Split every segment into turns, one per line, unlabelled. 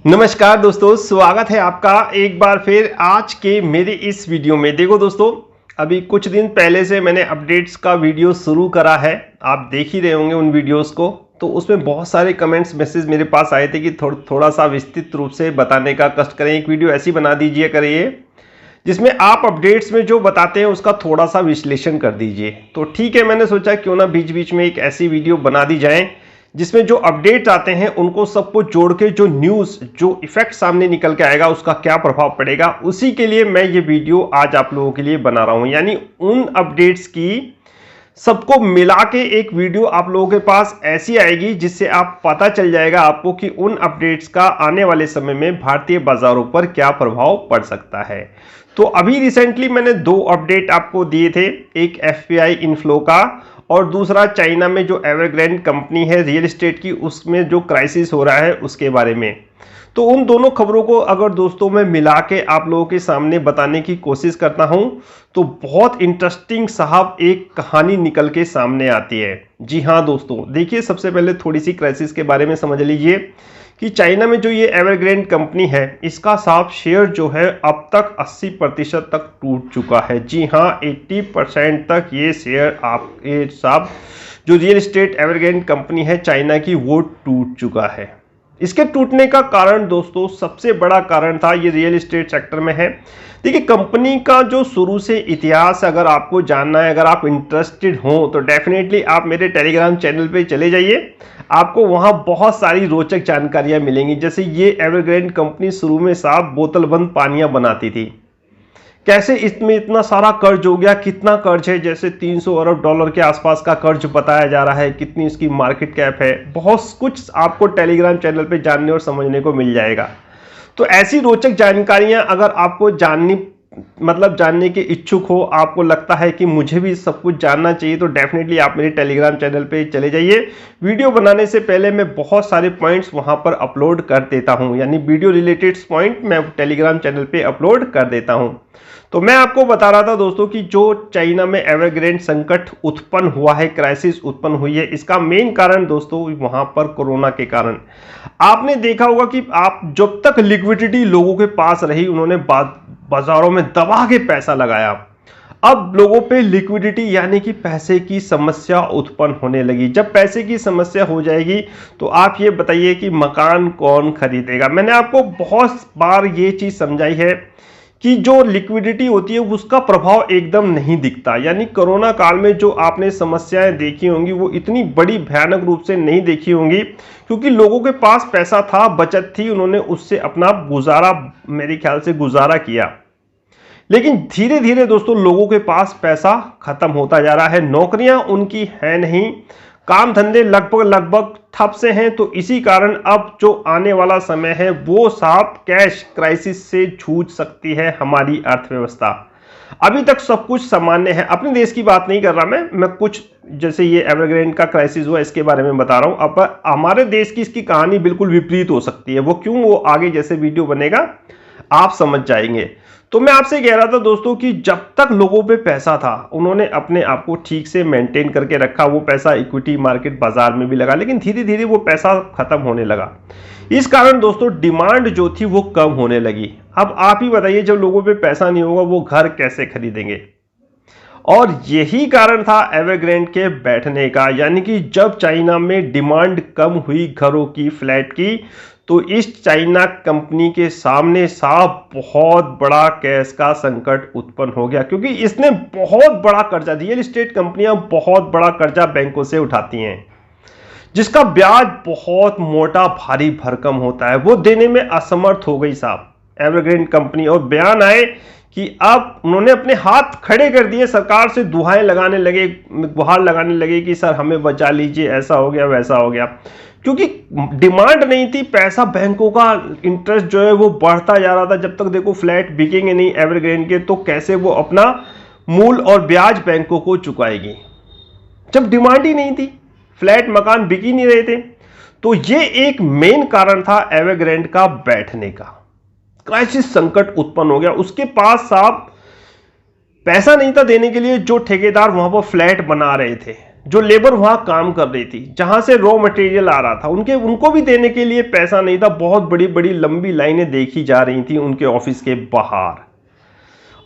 नमस्कार दोस्तों, स्वागत है आपका एक बार फिर आज के मेरे इस वीडियो में। देखो दोस्तों, अभी कुछ दिन पहले से मैंने अपडेट्स का वीडियो शुरू करा है। आप देख ही रहे होंगे उन वीडियोस को। तो उसमें बहुत सारे कमेंट्स मैसेज मेरे पास आए थे कि थोड़ा सा विस्तृत रूप से बताने का कष्ट करें, एक वीडियो ऐसी बना दीजिए करिए जिसमें आप अपडेट्स में जो बताते हैं उसका थोड़ा सा विश्लेषण कर दीजिए। तो ठीक है, मैंने सोचा क्यों ना बीच बीच में एक ऐसी वीडियो बना दी जाए जिसमें जो अपडेट आते हैं उनको सबको जोड़ के जो न्यूज़, जो इफेक्ट सामने निकल के आएगा, उसका क्या प्रभाव पड़ेगा, उसी के लिए मैं ये वीडियो आज आप लोगों के लिए बना रहा हूं। यानी उन अपडेट्स की सबको मिला के एक वीडियो आप लोगों के पास ऐसी आएगी जिससे आप पता चल जाएगा आपको कि उन अपडेट्स का आने वाले समय में भारतीय बाजारों पर क्या प्रभाव पड़ सकता है। तो अभी रिसेंटली मैंने दो अपडेट आपको दिए थे, एक एफपीआई इनफ्लो का और दूसरा चाइना में जो एवरग्रैंड कंपनी है रियल एस्टेट की, उसमें जो क्राइसिस हो रहा है उसके बारे में। तो उन दोनों खबरों को अगर दोस्तों मैं मिला के आप लोगों के सामने बताने की कोशिश करता हूं तो बहुत इंटरेस्टिंग साहब एक कहानी निकल के सामने आती है। जी हाँ दोस्तों, देखिए सबसे पहले थोड़ी सी क्राइसिस के बारे में समझ लीजिए कि चाइना में जो ये एवरग्रैंड कंपनी है इसका साहब शेयर जो है अब तक 80% तक टूट चुका है। जी हाँ, 80% तक ये शेयर आपके साहब जो रियल एस्टेट एवरग्रैंड कंपनी है चाइना की, वो टूट चुका है। इसके टूटने का कारण दोस्तों, सबसे बड़ा कारण था ये रियल एस्टेट सेक्टर में है। देखिए, कंपनी का जो शुरू से इतिहास अगर आपको जानना है, अगर आप इंटरेस्टेड हो तो डेफिनेटली आप मेरे टेलीग्राम चैनल पे चले जाइए। आपको वहां बहुत सारी रोचक जानकारियां मिलेंगी। जैसे ये एवरग्रैंड कंपनी शुरू में साहब बोतल बंद पानियां बनाती थी, कैसे इसमें इतना सारा कर्ज हो गया, कितना कर्ज है, जैसे 300 अरब डॉलर के आसपास का कर्ज बताया जा रहा है, कितनी इसकी मार्केट कैप है, बहुत कुछ आपको टेलीग्राम चैनल पे जानने और समझने को मिल जाएगा। तो ऐसी रोचक जानकारियां अगर आपको जानने के इच्छुक हो, आपको लगता है कि मुझे भी सब कुछ जानना चाहिए, तो डेफिनेटली आप मेरे टेलीग्राम चैनल पे चले जाइए। वीडियो बनाने से पहले मैं बहुत सारे पॉइंट्स वहां पर अपलोड कर देता हूं, यानी वीडियो रिलेटेड पॉइंट मैं टेलीग्राम चैनल पे अपलोड कर देता हूं। तो मैं आपको बता रहा था दोस्तों कि जो चाइना में एवरग्रैंड संकट उत्पन्न हुआ है, क्राइसिस उत्पन्न हुई है, इसका मेन कारण दोस्तों वहां पर कोरोना के कारण। आपने देखा होगा कि आप जब तक लिक्विडिटी लोगों के पास रही, उन्होंने बाजारों में दबा के पैसा लगाया। अब लोगों पे लिक्विडिटी यानी कि पैसे की समस्या उत्पन्न होने लगी। जब पैसे की समस्या हो जाएगी तो आप ये बताइए कि मकान कौन खरीदेगा। मैंने आपको बहुत बार ये चीज समझाई है कि जो लिक्विडिटी होती है उसका प्रभाव एकदम नहीं दिखता। यानी कोरोना काल में जो आपने समस्याएं देखी होंगी वो इतनी बड़ी भयानक रूप से नहीं देखी होंगी, क्योंकि लोगों के पास पैसा था, बचत थी, उन्होंने उससे अपना गुजारा, मेरे ख्याल से गुजारा किया। लेकिन धीरे धीरे दोस्तों लोगों के पास पैसा खत्म होता जा रहा है, नौकरियां उनकी है नहीं, काम धंधे लगभग ठप से हैं। तो इसी कारण अब जो आने वाला समय है वो साहब कैश क्राइसिस से जूझ सकती है हमारी अर्थव्यवस्था। अभी तक सब कुछ सामान्य है, अपने देश की बात नहीं कर रहा मैं कुछ जैसे ये एवरग्रैंड का क्राइसिस हुआ इसके बारे में बता रहा हूं। अब हमारे देश की इसकी कहानी बिल्कुल विपरीत हो सकती है। वो क्यों, वो आगे जैसे वीडियो बनेगा आप समझ जाएंगे। तो मैं आपसे कह रहा था दोस्तों कि जब तक लोगों पे पैसा था उन्होंने अपने आप को ठीक से मेंटेन करके रखा, वो पैसा इक्विटी मार्केट बाजार में भी लगा, लेकिन धीरे धीरे वो पैसा खत्म होने लगा। इस कारण दोस्तों डिमांड जो थी वो कम होने लगी। अब आप ही बताइए, जब लोगों पे पैसा नहीं होगा वो घर कैसे खरीदेंगे। और यही कारण था एवरग्रैंड के बैठने का। यानी कि जब चाइना में डिमांड कम हुई घरों की, फ्लैट की, तो इस चाइना कंपनी के सामने साहब बहुत बड़ा कैश का संकट उत्पन्न हो गया, क्योंकि इसने बहुत बड़ा कर्जा, रियल एस्टेट कंपनियां बहुत बड़ा कर्जा बैंकों से उठाती हैं जिसका ब्याज बहुत मोटा भारी भरकम होता है, वो देने में असमर्थ हो गई साहब एवरग्रैंड कंपनी। और बयान आए कि अब उन्होंने अपने हाथ खड़े कर दिए, सरकार से दुहाएं लगाने लगे, गुहार लगाने लगे कि सर हमें बचा लीजिए, ऐसा हो गया वैसा हो गया। क्योंकि डिमांड नहीं थी, पैसा बैंकों का इंटरेस्ट जो है वो बढ़ता जा रहा था। जब तक देखो फ्लैट बिकेंगे नहीं एवरग्रैंड के, तो कैसे वो अपना मूल और ब्याज बैंकों को चुकाएगी, जब डिमांड ही नहीं थी, फ्लैट मकान बिक ही नहीं रहे थे। तो ये एक मेन कारण था एवरग्रैंड का बैठने का। क्राइसिस संकट उत्पन्न हो गया, उसके पास साहब पैसा नहीं था देने के लिए। जो ठेकेदार वहां पर फ्लैट बना रहे थे, जो लेबर वहां काम कर रही थी, जहां से रॉ मटेरियल आ रहा था, उनको भी देने के लिए पैसा नहीं था। बहुत बड़ी बड़ी लंबी लाइनें देखी जा रही थी उनके ऑफिस के बाहर।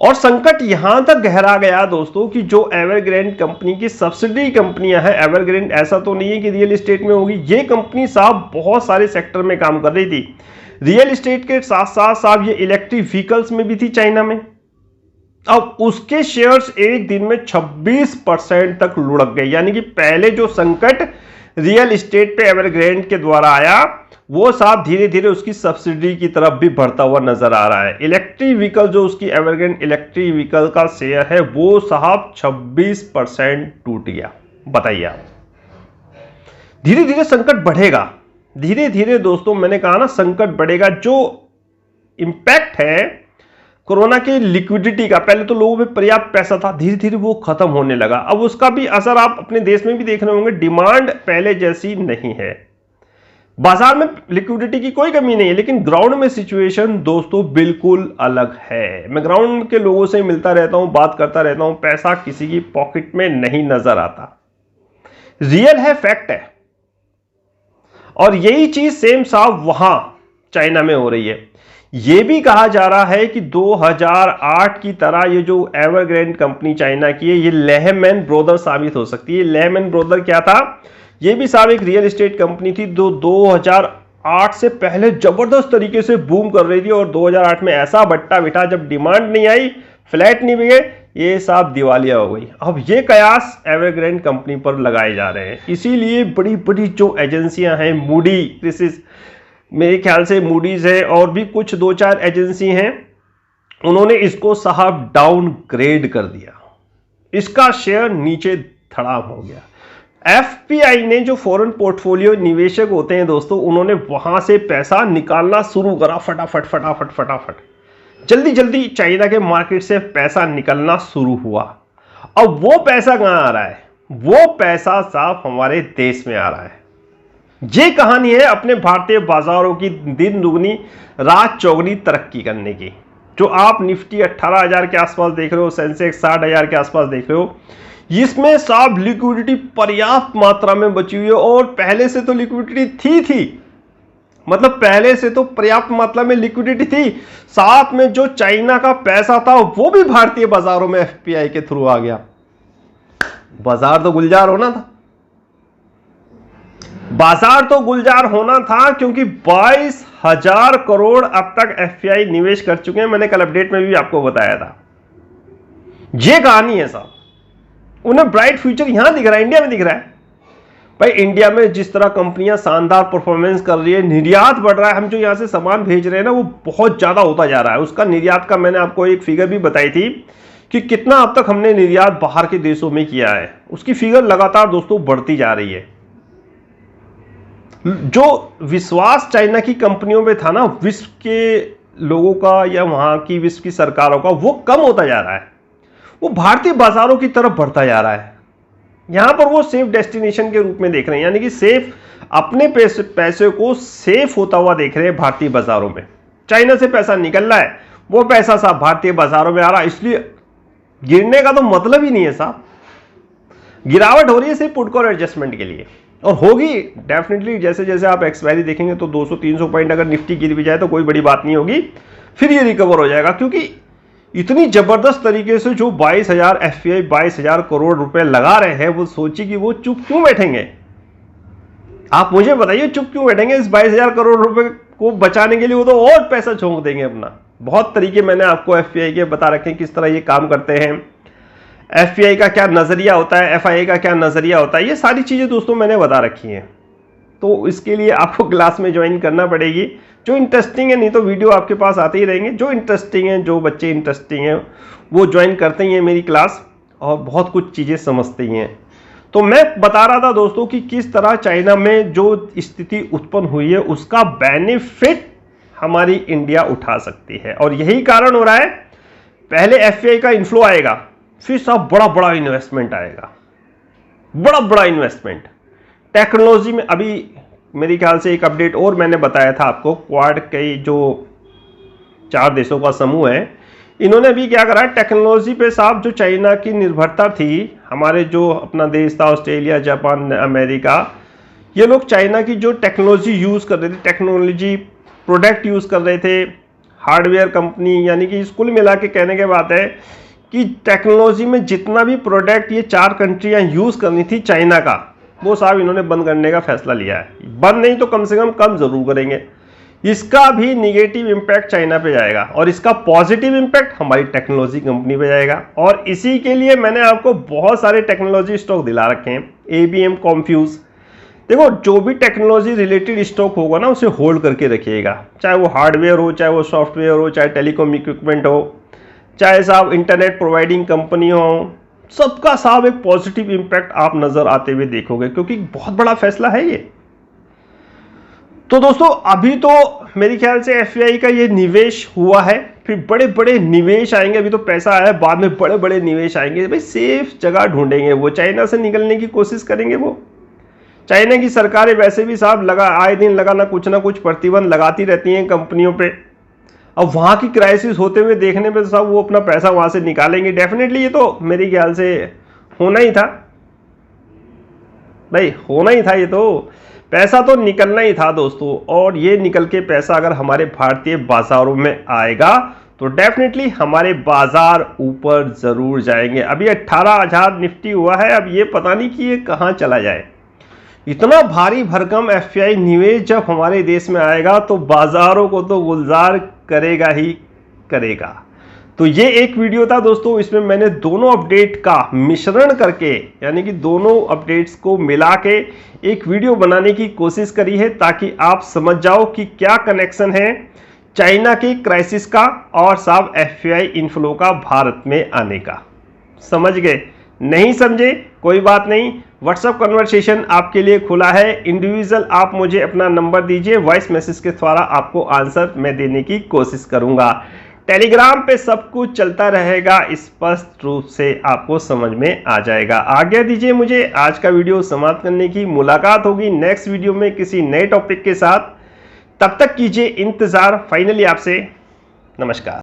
और संकट यहां तक गहरा गया दोस्तों कि जो एवरग्रैंड कंपनी की सब्सिडी कंपनियां हैं, एवरग्रैंड ऐसा तो नहीं है कि रियल एस्टेट में होगी, ये कंपनी साहब बहुत सारे सेक्टर में काम कर रही थी। रियल एस्टेट के साथ साथ साहब ये इलेक्ट्रिक व्हीकल्स में भी थी चाइना में। अब उसके शेयर्स एक दिन में 26% तक लुढ़क गए। यानी कि पहले जो संकट रियल एस्टेट पे एवरग्रैंड के द्वारा आया, वो साहब धीरे धीरे उसकी सब्सिडी की तरफ भी बढ़ता हुआ नजर आ रहा है। इलेक्ट्रिक व्हीकल जो उसकी एवरग्रैंड इलेक्ट्रिक व्हीकल का शेयर है, वो साहब 26% टूट गया। बताइए आप, धीरे धीरे संकट बढ़ेगा। धीरे धीरे दोस्तों मैंने कहा ना, संकट बढ़ेगा। जो इंपैक्ट है कोरोना की लिक्विडिटी का, पहले तो लोगों में पर्याप्त पैसा था, धीरे धीरे वो खत्म होने लगा। अब उसका भी असर आप अपने देश में भी देख रहे होंगे। डिमांड पहले जैसी नहीं है, बाजार में लिक्विडिटी की कोई कमी नहीं है, लेकिन ग्राउंड में सिचुएशन दोस्तों बिल्कुल अलग है। मैं ग्राउंड के लोगों से मिलता रहता हूं, बात करता रहता हूं, पैसा किसी की पॉकेट में नहीं नजर आता। रियल है, फैक्ट है। और यही चीज सेम साहब वहां चाइना में हो रही है। यह भी कहा जा रहा है कि 2008 की तरह ये जो एवरग्रैंड कंपनी चाइना की है, ये लेहमैन ब्रदर साबित हो सकती है। लेहमैन ब्रदर क्या था? ये भी साहब एक रियल एस्टेट कंपनी थी, 2008 से पहले जबरदस्त तरीके से बूम कर रही थी। और 2008 में ऐसा बट्टा बिठा, जब डिमांड नहीं आई, फ्लैट नहीं बिके, ये साहब दिवालिया हो गई। अब ये कयास एवरग्रैंड कंपनी पर लगाए जा रहे हैं। इसीलिए बड़ी बड़ी जो एजेंसियां हैं, मूडी क्रिसिस, मेरे ख्याल से मूडीज है, और भी कुछ 2-4 एजेंसी हैं, उन्होंने इसको साहब डाउनग्रेड कर दिया। इसका शेयर नीचे धड़ाम हो गया। एफपीआई ने, जो फॉरेन पोर्टफोलियो निवेशक होते हैं दोस्तों, उन्होंने वहां से पैसा निकालना शुरू करा। फटाफट फटाफट फटाफट, जल्दी जल्दी चाइना के मार्केट से पैसा निकलना शुरू हुआ। अब वो पैसा कहां आ रहा है? वो पैसा साहब हमारे देश में आ रहा है। ये कहानी है अपने भारतीय बाजारों की दिन दुगनी रात चौगनी तरक्की करने की। जो आप निफ्टी 18,000 के आसपास देख रहे हो, सेंसेक्स 60,000 के आसपास देख रहे हो, इसमें साहब लिक्विडिटी पर्याप्त मात्रा में बची हुई है। और पहले से तो लिक्विडिटी थी, मतलब पहले से तो पर्याप्त मात्रा में लिक्विडिटी थी। साथ में जो चाइना का पैसा था, वो भी भारतीय बाजारों में एफपीआई के थ्रू आ गया। बाजार तो गुलजार होना था, बाजार तो गुलजार होना था, क्योंकि 22,000 करोड़ अब तक एफपीआई निवेश कर चुके हैं। मैंने कल अपडेट में भी आपको बताया था। यह कहानी है साहब। उन्हें ब्राइट फ्यूचर यहां दिख रहा है, इंडिया में दिख रहा है। भाई इंडिया में जिस तरह कंपनियां शानदार परफॉर्मेंस कर रही है, निर्यात बढ़ रहा है, हम जो यहां से सामान भेज रहे हैं ना, वो बहुत ज्यादा होता जा रहा है। उसका निर्यात का मैंने आपको एक फिगर भी बताई थी कि कितना अब तक हमने निर्यात बाहर के देशों में किया है। उसकी फिगर लगातार दोस्तों बढ़ती जा रही है। जो विश्वास चाइना की कंपनियों में था ना, विश्व के लोगों का या वहां की विश्व की सरकारों का, वो कम होता जा रहा है। वो भारतीय बाजारों की तरफ बढ़ता जा रहा है। यहां पर वो सेफ डेस्टिनेशन के रूप में देख रहे हैं, यानी कि सेफ, अपने पैसे को सेफ होता हुआ देख रहे हैं भारतीय बाजारों में। चाइना से पैसा निकल रहा है, वो पैसा साहब भारतीय बाजारों में आ रहा है। इसलिए गिरने का तो मतलब ही नहीं है साहब। गिरावट हो रही है सिर्फ पुट कॉल एडजस्टमेंट के लिए, और होगी डेफिनेटली। जैसे जैसे आप एक्सपायरी देखेंगे तो 200-300 पॉइंट अगर निफ्टी गिर भी जाए तो कोई बड़ी बात नहीं होगी, फिर ये रिकवर हो जाएगा। क्योंकि इतनी जबरदस्त तरीके से जो 22,000 एफपीआई 22,000 करोड़ रुपए लगा रहे हैं, वो सोचिए कि वो चुप क्यों बैठेंगे? आप मुझे बताइए, चुप क्यों बैठेंगे? इस 22,000 करोड़ रुपए को बचाने के लिए वो तो और पैसा झोंक देंगे अपना। बहुत तरीके मैंने आपको एफपीआई के बता रखे हैं, किस तरह ये काम करते हैं, एफपीआई का क्या नजरिया होता है, एफआईआई का क्या नजरिया होता है, ये सारी चीजें दोस्तों मैंने बता रखी हैं। तो इसके लिए आपको क्लास में ज्वाइन करना पड़ेगी, जो इंटरेस्टिंग है। नहीं तो वीडियो आपके पास आते ही रहेंगे। जो इंटरेस्टिंग है, जो बच्चे इंटरेस्टिंग हैं, वो ज्वाइन करते ही हैं मेरी क्लास, और बहुत कुछ चीज़ें समझते ही हैं। तो मैं बता रहा था दोस्तों कि किस तरह चाइना में जो स्थिति उत्पन्न हुई है, उसका बेनिफिट हमारी इंडिया उठा सकती है। और यही कारण हो रहा है, पहले एफआईआई का इन्फ्लो आएगा, फिर सब बड़ा बड़ा इन्वेस्टमेंट आएगा, बड़ा बड़ा इन्वेस्टमेंट टेक्नोलॉजी में। अभी मेरे ख्याल से एक अपडेट और मैंने बताया था आपको, क्वाड के जो 4 देशों का समूह है, इन्होंने अभी क्या करा, टेक्नोलॉजी पे साहब जो चाइना की निर्भरता थी, हमारे जो अपना देश था ऑस्ट्रेलिया, जापान, अमेरिका, ये लोग चाइना की जो टेक्नोलॉजी यूज़ कर रहे थे, टेक्नोलॉजी प्रोडक्ट यूज़ कर रहे थे, हार्डवेयर कंपनी, यानी कि कुल मिला के कहने के बात है कि टेक्नोलॉजी में जितना भी प्रोडक्ट ये 4 कंट्रियाँ यूज़ करनी थी चाइना का, वो साहब इन्होंने बंद करने का फैसला लिया है। बंद नहीं तो कम से कम ज़रूर करेंगे। इसका भी निगेटिव इम्पैक्ट चाइना पे जाएगा और इसका पॉजिटिव इम्पैक्ट हमारी टेक्नोलॉजी कंपनी पे जाएगा। और इसी के लिए मैंने आपको बहुत सारे टेक्नोलॉजी स्टॉक दिला रखे हैं, ABM, कॉम्फ्यूज। देखो, जो भी टेक्नोलॉजी रिलेटेड स्टॉक होगा ना, उसे होल्ड करके रखिएगा, चाहे वो हार्डवेयर हो, चाहे वो सॉफ्टवेयर हो, चाहे टेलीकॉम इक्विपमेंट हो, चाहे साहब इंटरनेट प्रोवाइडिंग कंपनी हो, सबका साहब एक पॉजिटिव इम्पैक्ट आप नजर आते हुए देखोगे, क्योंकि बहुत बड़ा फैसला है ये। तो दोस्तों, अभी तो मेरे ख्याल से FPI का ये निवेश हुआ है, फिर बड़े बड़े निवेश आएंगे। अभी तो पैसा आया है, बाद में बड़े बड़े निवेश आएंगे। भाई सेफ जगह ढूंढेंगे, वो चाइना से निकलने की कोशिश करेंगे। वो चाइना की सरकारें वैसे भी साहब आए दिन ना कुछ प्रतिबंध लगाती रहती हैं कंपनियों पे। अब वहां की क्राइसिस होते हुए देखने पे साहब वो अपना पैसा वहां से निकालेंगे डेफिनेटली। ये तो मेरे ख्याल से होना ही था भाई, होना ही था। ये तो पैसा तो निकलना ही था दोस्तों। और ये निकल के पैसा अगर हमारे भारतीय बाजारों में आएगा तो डेफिनेटली हमारे बाजार ऊपर जरूर जाएंगे। अभी 18,000 निफ्टी हुआ है, अब ये पता नहीं कि ये कहां चला जाए। इतना भारी भरकम FPI निवेश जब हमारे देश में आएगा तो बाजारों को तो गुलजार करेगा ही करेगा। तो ये एक वीडियो था दोस्तों, इसमें मैंने दोनों अपडेट का मिश्रण करके, यानी कि दोनों अपडेट्स को मिला के एक वीडियो बनाने की कोशिश करी है, ताकि आप समझ जाओ कि क्या कनेक्शन है चाइना की क्राइसिस का और साहब FPI इनफ्लो का भारत में आने का। समझ गए? नहीं समझे कोई बात नहीं, व्हाट्सएप कन्वर्सेशन आपके लिए खुला है। इंडिविजुअल आप मुझे अपना नंबर दीजिए, वॉइस मैसेज के द्वारा आपको आंसर मैं देने की कोशिश करूंगा। टेलीग्राम पे सब कुछ चलता रहेगा, स्पष्ट रूप से आपको समझ में आ जाएगा। आज्ञा दीजिए मुझे आज का वीडियो समाप्त करने की। मुलाकात होगी नेक्स्ट वीडियो में किसी नए टॉपिक के साथ। तब तक कीजिए इंतजार। फाइनली आपसे नमस्कार।